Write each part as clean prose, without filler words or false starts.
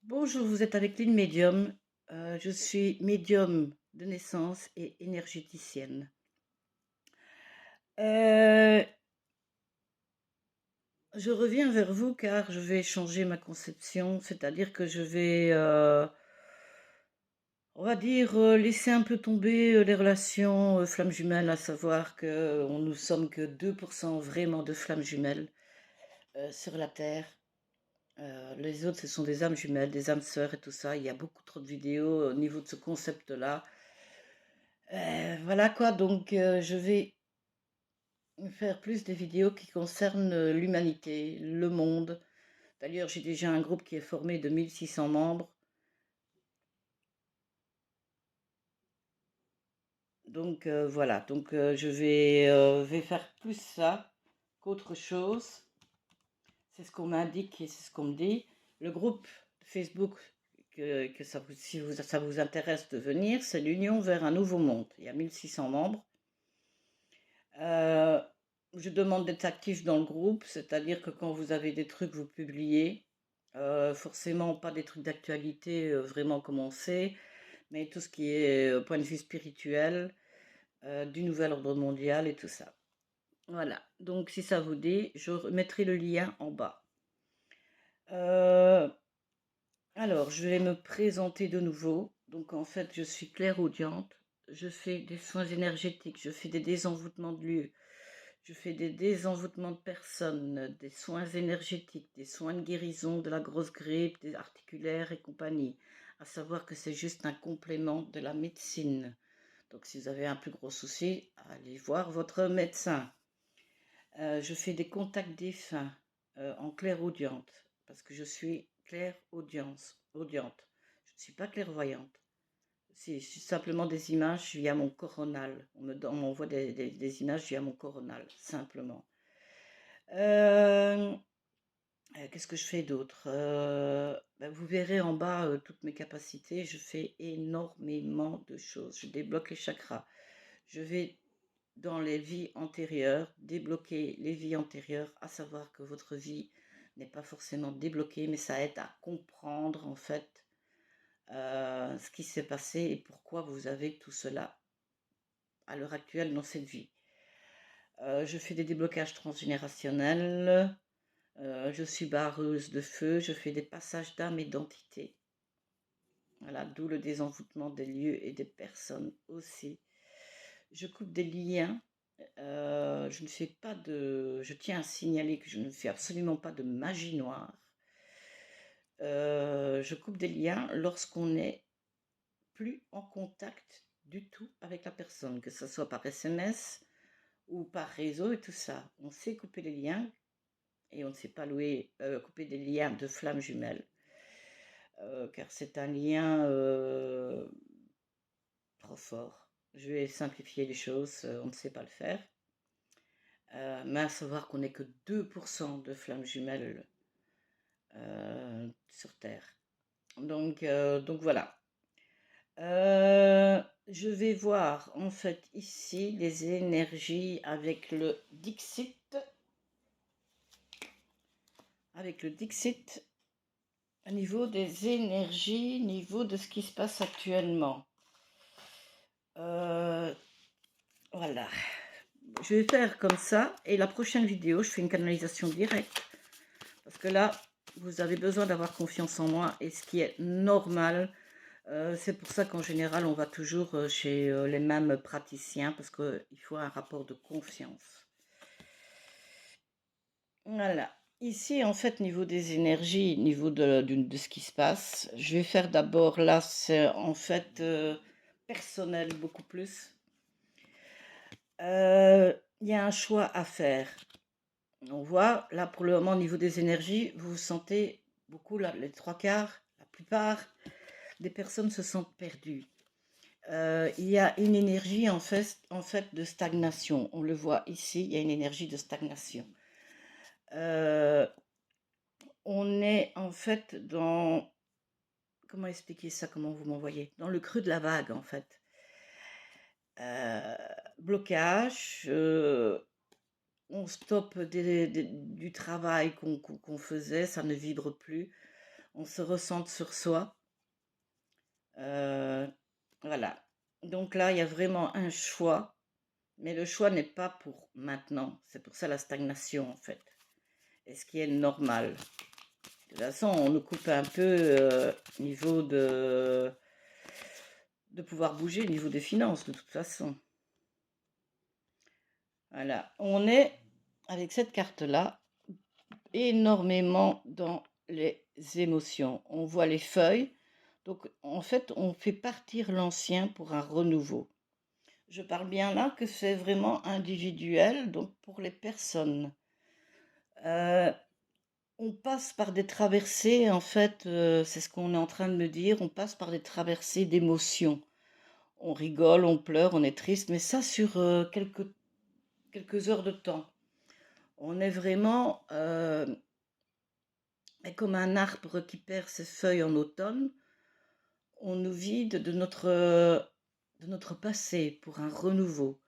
Bonjour, vous êtes avec Lynn Medium. Je suis médium de naissance et énergéticienne. Euh, je reviens vers vous car je vais changer ma conception, c'est-à-dire que je vais, on va dire, laisser un peu tomber les relations flammes jumelles, à savoir que nous sommes que 2% vraiment de flammes jumelles sur la Terre. Les autres, ce sont des âmes jumelles, des âmes sœurs et tout ça. Il y a beaucoup trop de vidéos au niveau de ce concept-là. Voilà quoi, donc je vais faire plus des vidéos qui concernent l'humanité, le monde. D'ailleurs, j'ai déjà un groupe qui est formé de 1600 membres. Donc voilà, donc je vais faire plus ça qu'autre chose. C'est ce qu'on m'indique et c'est ce qu'on me dit. Le groupe Facebook, que ça vous, si ça vous intéresse de venir, c'est l'Union vers un nouveau monde. Il y a 1600 membres. Euh, je demande d'être actif dans le groupe, c'est-à-dire que quand vous avez des trucs, vous publiez. Forcément, pas des trucs d'actualité vraiment comme on sait, mais tout ce qui est point de vue spirituel, du nouvel ordre mondial et tout ça. Voilà, donc si ça vous dit, je mettrai le lien en bas. Euh, alors, je vais me présenter de nouveau. Donc en fait, je suis clairaudiente, je fais des soins énergétiques, je fais des désenvoûtements de lieux. Je fais des désenvoûtements de personnes, des soins énergétiques, des soins de guérison de la grosse grippe, des articulaires et compagnie. À savoir que c'est juste un complément de la médecine. Donc si vous avez un plus gros souci, allez voir votre médecin. Je fais des contacts défunts en clairaudiente, parce que je suis clairaudience, audiente. Je ne suis pas clairvoyante. C'est simplement des images via mon coronal. On m'envoie des images via mon coronal, simplement. Euh, Qu'est-ce que je fais d'autre? Ben, vous verrez en bas toutes mes capacités. Je fais énormément de choses. Je débloque les chakras. Je vais dans les vies antérieures, débloquer les vies antérieures, à savoir que votre vie n'est pas forcément débloquée, mais ça aide à comprendre en fait ce qui s'est passé et pourquoi vous avez tout cela à l'heure actuelle dans cette vie. Je fais des déblocages transgénérationnels. Je suis barreuse de feu, je fais des passages d'âme et d'entité. Voilà, d'où le désenvoûtement des lieux et des personnes aussi. Je coupe des liens. Je ne fais pas de. Je tiens à signaler que je ne fais absolument pas de magie noire. Je coupe des liens lorsqu'on n'est plus en contact du tout avec la personne, que ce soit par SMS ou par réseau et tout ça. On sait couper les liens et on ne sait pas couper des liens de flammes jumelles. Car c'est un lien trop fort. Je vais simplifier les choses, on ne sait pas le faire. Mais à savoir qu'on n'est que 2% de flammes jumelles sur Terre. Donc voilà. Je vais voir en fait ici les énergies avec le Dixit. Avec le Dixit, au niveau des énergies, niveau de ce qui se passe actuellement. Voilà. Je vais faire comme ça et la prochaine vidéo, je fais une canalisation directe parce que là, vous avez besoin d'avoir confiance en moi et ce qui est normal. C'est pour ça qu'en général, on va toujours chez les mêmes praticiens parce qu'il faut un rapport de confiance. Voilà. Ici, en fait, niveau des énergies, niveau de ce qui se passe, je vais faire d'abord, là, c'est en fait personnel beaucoup plus. Il y a un choix à faire. On voit, là, pour le moment, au niveau des énergies, vous vous sentez beaucoup, là, les trois quarts, la plupart des personnes se sentent perdues. Il y a une énergie, en fait, de stagnation. On le voit ici, il y a une énergie de stagnation. Euh, on est, en fait, dans... Comment expliquer ça? Comment vous m'envoyez? Dans le creux de la vague, en fait. Euh, Blocage, on stoppe du travail qu'on faisait, ça ne vibre plus. on se recentre sur soi. Voilà. Donc là, il y a vraiment un choix, mais le choix n'est pas pour maintenant. C'est pour ça la stagnation, en fait. Et ce qui est normal. De toute façon, on nous coupe un peu niveau de pouvoir bouger, niveau des finances, de toute façon. Voilà. On est, avec cette carte-là, énormément dans les émotions. On voit les feuilles. Donc, en fait, on fait partir l'ancien pour un renouveau. Je parle bien là que c'est vraiment individuel, donc pour les personnes. On passe par des traversées, en fait, c'est ce qu'on est en train de me dire, on passe par des traversées d'émotions. On rigole, on pleure, on est triste, mais ça sur quelques heures de temps. On est vraiment comme un arbre qui perd ses feuilles en automne. On nous vide de notre passé pour un renouveau.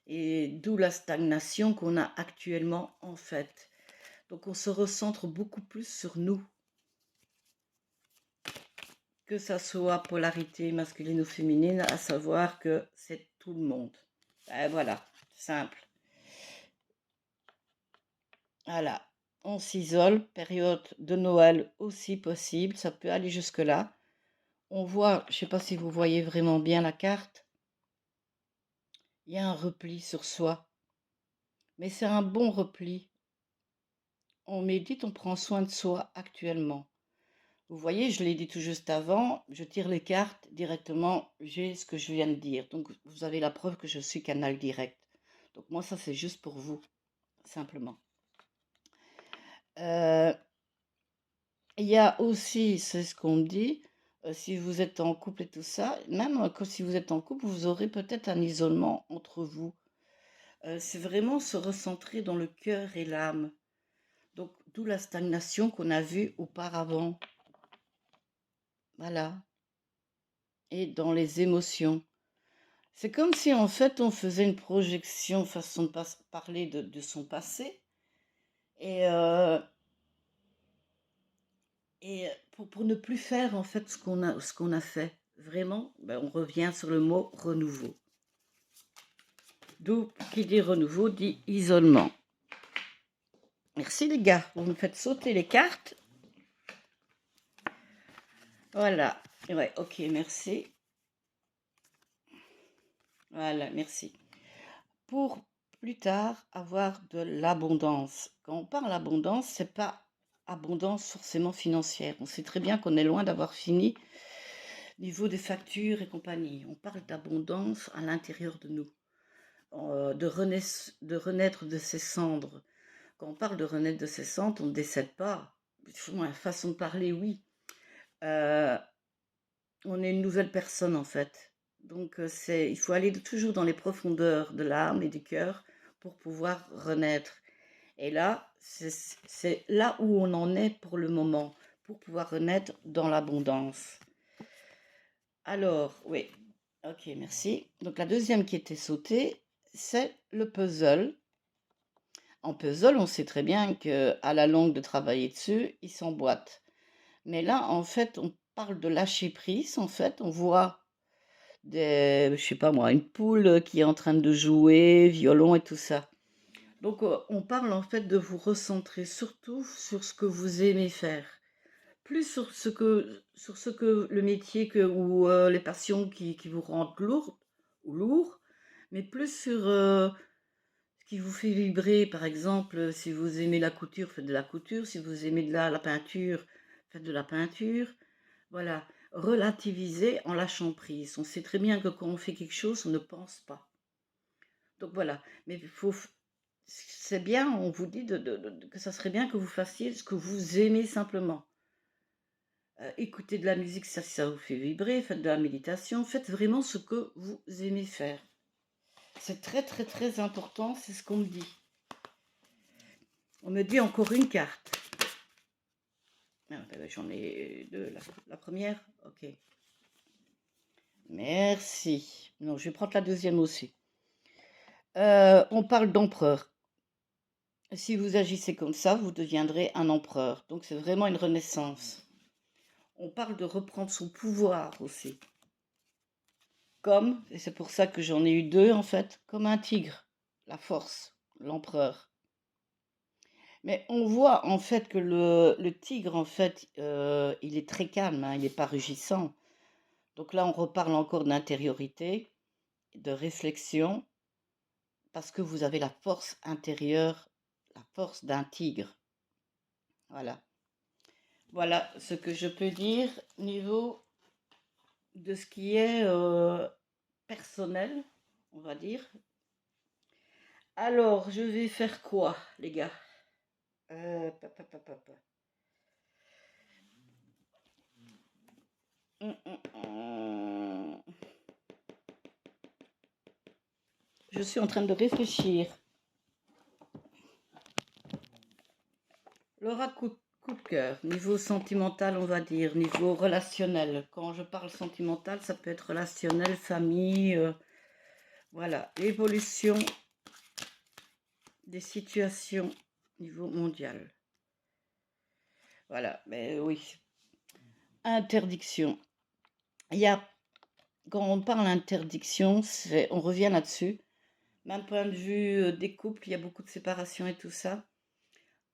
Et d'où la stagnation qu'on a actuellement en fait. Donc on se recentre beaucoup plus sur nous, que ça soit polarité masculine ou féminine, à savoir que c'est tout le monde. Voilà, simple. Voilà, on s'isole, période de Noël aussi possible, ça peut aller jusque-là. On voit, je ne sais pas si vous voyez vraiment bien la carte, il y a un repli sur soi, mais c'est un bon repli. On médite, on prend soin de soi actuellement. Vous voyez, je l'ai dit tout juste avant, je tire les cartes directement, j'ai ce que je viens de dire. Donc, vous avez la preuve que je suis canal direct. Donc, moi, ça, c'est juste pour vous, simplement. Il y a aussi, c'est ce qu'on me dit, si vous êtes en couple et tout ça, même si vous êtes en couple, vous aurez peut-être un isolement entre vous. C'est vraiment se recentrer dans le cœur et l'âme. Donc, d'où la stagnation qu'on a vue auparavant. Voilà. Et dans les émotions. C'est comme si en fait on faisait une projection, façon de parler de son passé, et, pour ne plus faire en fait ce qu'on a fait. Vraiment, on revient sur le mot renouveau. D'où qui dit renouveau dit isolement. Merci les gars, vous me faites sauter les cartes. Voilà, ouais, ok, merci. Voilà, merci. Pour plus tard avoir de l'abondance. Quand on parle d'abondance, c'est pas abondance forcément financière. On sait très bien qu'on est loin d'avoir fini niveau des factures et compagnie. On parle d'abondance à l'intérieur de nous, de renaître de ses cendres. Quand on parle de renaître de ses cendres, on ne décède pas. Façon de parler, oui. On est une nouvelle personne en fait. Donc il faut aller toujours dans les profondeurs de l'âme et du cœur pour pouvoir renaître. Et là, c'est là où on en est pour le moment, pour pouvoir renaître dans l'abondance. Alors, oui, ok, merci. Donc la deuxième qui était sautée, c'est le puzzle. En puzzle, on sait très bien qu'à la longue de travailler dessus, il s'emboîte. Mais là, en fait, on parle de lâcher prise. En fait, on voit je sais pas moi, une poule qui est en train de jouer, violon et tout ça. Donc, on parle en fait de vous recentrer surtout sur ce que vous aimez faire. Plus sur ce que le métier ou les passions qui vous rendent lourd, mais plus sur ce qui vous fait vibrer. Par exemple, si vous aimez la couture, faites de la couture. Si vous aimez de la peinture, faites de la peinture. Voilà, relativiser en lâchant prise. On sait très bien que quand on fait quelque chose, on ne pense pas. Donc voilà, mais c'est bien, on vous dit que ça serait bien que vous fassiez ce que vous aimez simplement. Écoutez de la musique, si ça vous fait vibrer, faites de la méditation, faites vraiment ce que vous aimez faire. C'est très très très important, c'est ce qu'on me dit. On me dit encore une carte. J'en ai deux, la première, ok. Merci. Non, je vais prendre la deuxième aussi. On parle d'empereur. Si vous agissez comme ça, vous deviendrez un empereur. Donc c'est vraiment une renaissance. On parle de reprendre son pouvoir aussi. Comme, et c'est pour ça que j'en ai eu deux en fait, comme un tigre, la force, l'empereur. Mais on voit en fait que le tigre, en fait, il est très calme, hein, il n'est pas rugissant. Donc là, on reparle encore d'intériorité, de réflexion, parce que vous avez la force intérieure, la force d'un tigre. Voilà. Voilà ce que je peux dire au niveau de ce qui est personnel, on va dire. Alors, je vais faire quoi, les gars? Pa, pa, pa, pa, pa. Hum. Je suis en train de réfléchir. Laura, coup de cœur, niveau sentimental, on va dire, niveau relationnel. Quand je parle sentimental, ça peut être relationnel, famille, voilà, l'évolution des situations niveau mondial. Voilà, mais oui. Interdiction. Il y a, quand on parle d'interdiction, on revient là-dessus. D'un point de vue des couples, il y a beaucoup de séparations et tout ça.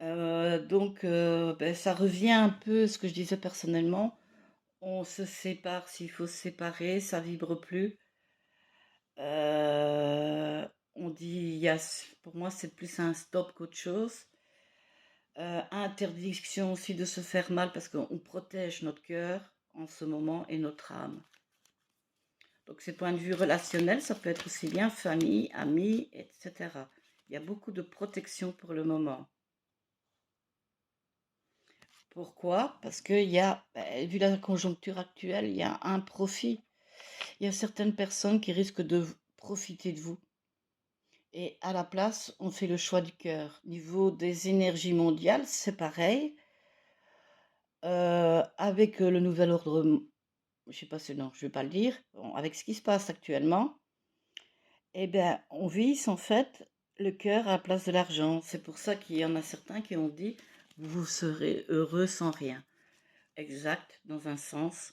Donc, ça revient un peu à ce que je disais personnellement. On se sépare s'il faut se séparer, ça vibre plus. On dit, pour moi, c'est plus un stop qu'autre chose. Interdiction aussi de se faire mal parce qu'on protège notre cœur en ce moment et notre âme. Donc, c'est point de vue relationnel, ça peut être aussi bien famille, amis, etc. Il y a beaucoup de protection pour le moment. Pourquoi? Parce qu'il y a, vu la conjoncture actuelle, il y a un profit. Il y a certaines personnes qui risquent de profiter de vous. Et à la place, on fait le choix du cœur. Niveau des énergies mondiales, c'est pareil. Avec le nouvel ordre, je sais pas si non, je vais pas le dire. Bon, avec ce qui se passe actuellement, eh bien, on vise en fait le cœur à la place de l'argent. C'est pour ça qu'il y en a certains qui ont dit, vous serez heureux sans rien. Exact, dans un sens.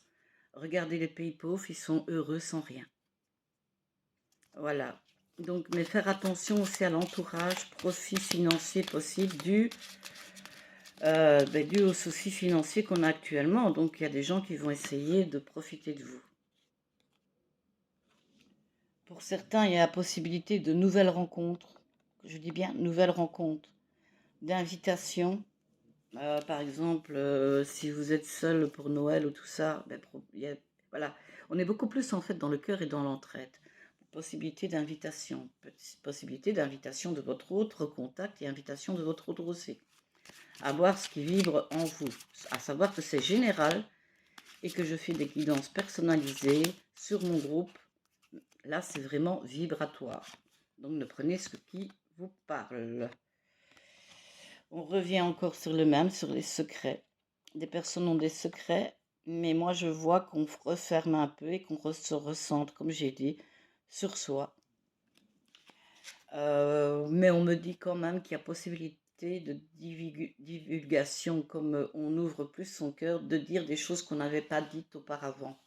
Regardez les pays pauvres, ils sont heureux sans rien. Voilà. Donc, mais faire attention aussi à l'entourage, profit financier possible dû aux soucis financiers qu'on a actuellement. Donc, il y a des gens qui vont essayer de profiter de vous. Pour certains, il y a la possibilité de nouvelles rencontres. Je dis bien nouvelles rencontres, d'invitations. Par exemple, si vous êtes seul pour Noël ou tout ça, voilà. On est beaucoup plus en fait dans le cœur et dans l'entraide. Possibilité d'invitation, possibilité d'invitation de votre autre, contact et invitation de votre autre aussi. À voir ce qui vibre en vous. À savoir que c'est général et que je fais des guidances personnalisées sur mon groupe. Là, c'est vraiment vibratoire. Donc, ne prenez ce qui vous parle. On revient encore sur le même, sur les secrets. Des personnes ont des secrets, mais moi, je vois qu'on referme un peu et qu'on se recentre, comme j'ai dit, sur soi. Mais on me dit quand même qu'il y a possibilité de divulgation, comme on ouvre plus son cœur, de dire des choses qu'on n'avait pas dites auparavant.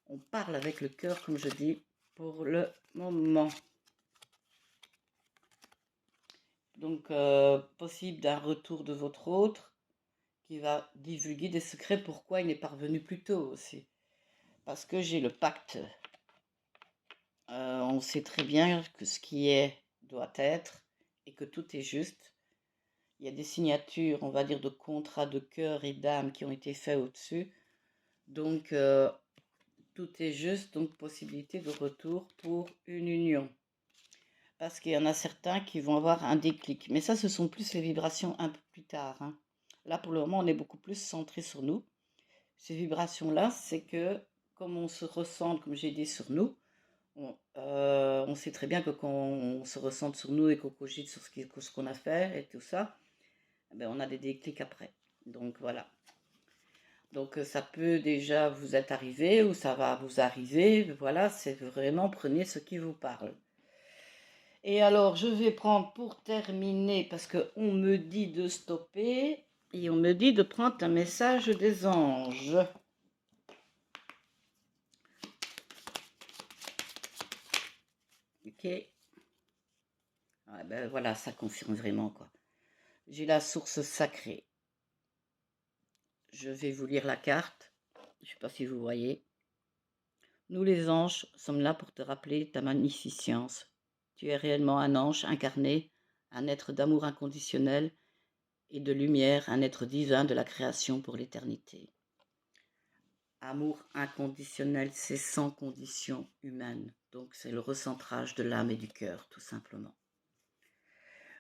On parle avec le cœur, comme je dis, pour le moment. Donc, possible d'un retour de votre autre qui va divulguer des secrets, pourquoi il n'est pas revenu plus tôt aussi. Parce que j'ai le pacte. On sait très bien que ce qui est doit être et que tout est juste. Il y a des signatures, on va dire, de contrats de cœur et d'âme qui ont été faits au-dessus. Donc, tout est juste, donc possibilité de retour pour une union. Parce qu'il y en a certains qui vont avoir un déclic. Mais ça, ce sont plus les vibrations un peu plus tard, hein. Là, pour le moment, on est beaucoup plus centré sur nous. Ces vibrations-là, c'est que, comme on se ressent, comme j'ai dit, sur nous, on sait très bien que quand on se ressent sur nous et qu'on cogite sur ce qu'on a fait et tout ça, on a des déclics après. Donc voilà. Donc ça peut déjà vous être arrivé ou ça va vous arriver. Voilà, c'est vraiment prenez ce qui vous parle. Et alors je vais prendre pour terminer, parce qu'on me dit de stopper, Et on me dit de prendre un message des anges. Ok. Ah ben voilà, ça confirme vraiment quoi. J'ai la source sacrée. Je vais vous lire la carte. Je ne sais pas si vous voyez. Nous les anges sommes là pour te rappeler ta magnificence. Tu es réellement un ange incarné, un être d'amour inconditionnel et de lumière, un être divin de la création pour l'éternité. Amour inconditionnel, c'est sans condition humaine. Donc c'est le recentrage de l'âme et du cœur, tout simplement.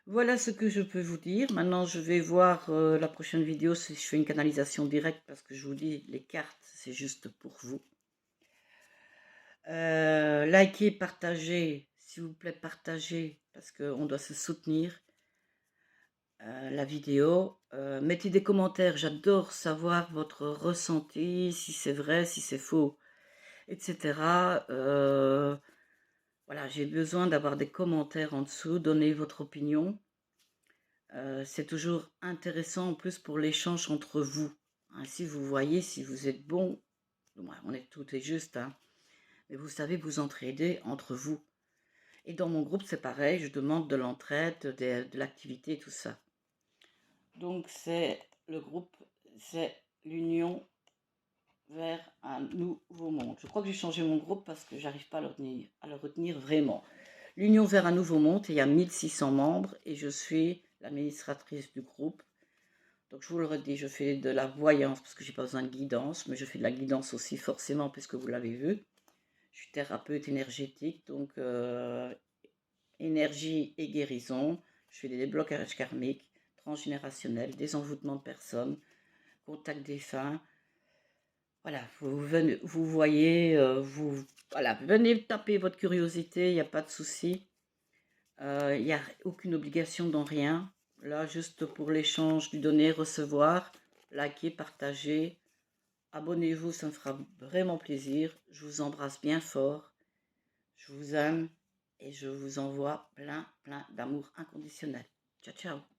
Voilà ce que je peux vous dire. Maintenant, je vais voir la prochaine vidéo si je fais une canalisation directe parce que je vous dis, les cartes, c'est juste pour vous. Likez, partagez, s'il vous plaît, partagez parce qu'on doit se soutenir. La vidéo. Mettez des commentaires, j'adore savoir votre ressenti, si c'est vrai, si c'est faux, etc. Voilà, j'ai besoin d'avoir des commentaires en dessous, donnez votre opinion. C'est toujours intéressant en plus pour l'échange entre vous. Ainsi, vous voyez si vous êtes bon. On est tout est juste, hein, mais vous savez vous entraider entre vous. Et dans mon groupe, c'est pareil, je demande de l'entraide, de l'activité, tout ça. Donc, c'est le groupe, c'est l'union vers un nouveau monde. Je crois que j'ai changé mon groupe parce que j'arrive pas à le retenir vraiment. L'union vers un nouveau monde, il y a 1600 membres et je suis l'administratrice du groupe. Donc, je vous le redis, je fais de la voyance parce que j'ai pas besoin de guidance, mais je fais de la guidance aussi forcément puisque vous l'avez vu. Je suis thérapeute énergétique, donc énergie et guérison. Je fais des déblocages karmiques, transgénérationnels, des envoûtements de personnes, contact défunt. Voilà, vous voyez, voilà, venez taper votre curiosité, il n'y a pas de souci. Il n'y a aucune obligation dans rien. Là, juste pour l'échange du donner, recevoir, liker, partager. Abonnez-vous, ça me fera vraiment plaisir. Je vous embrasse bien fort. Je vous aime et je vous envoie plein d'amour inconditionnel. Ciao, ciao.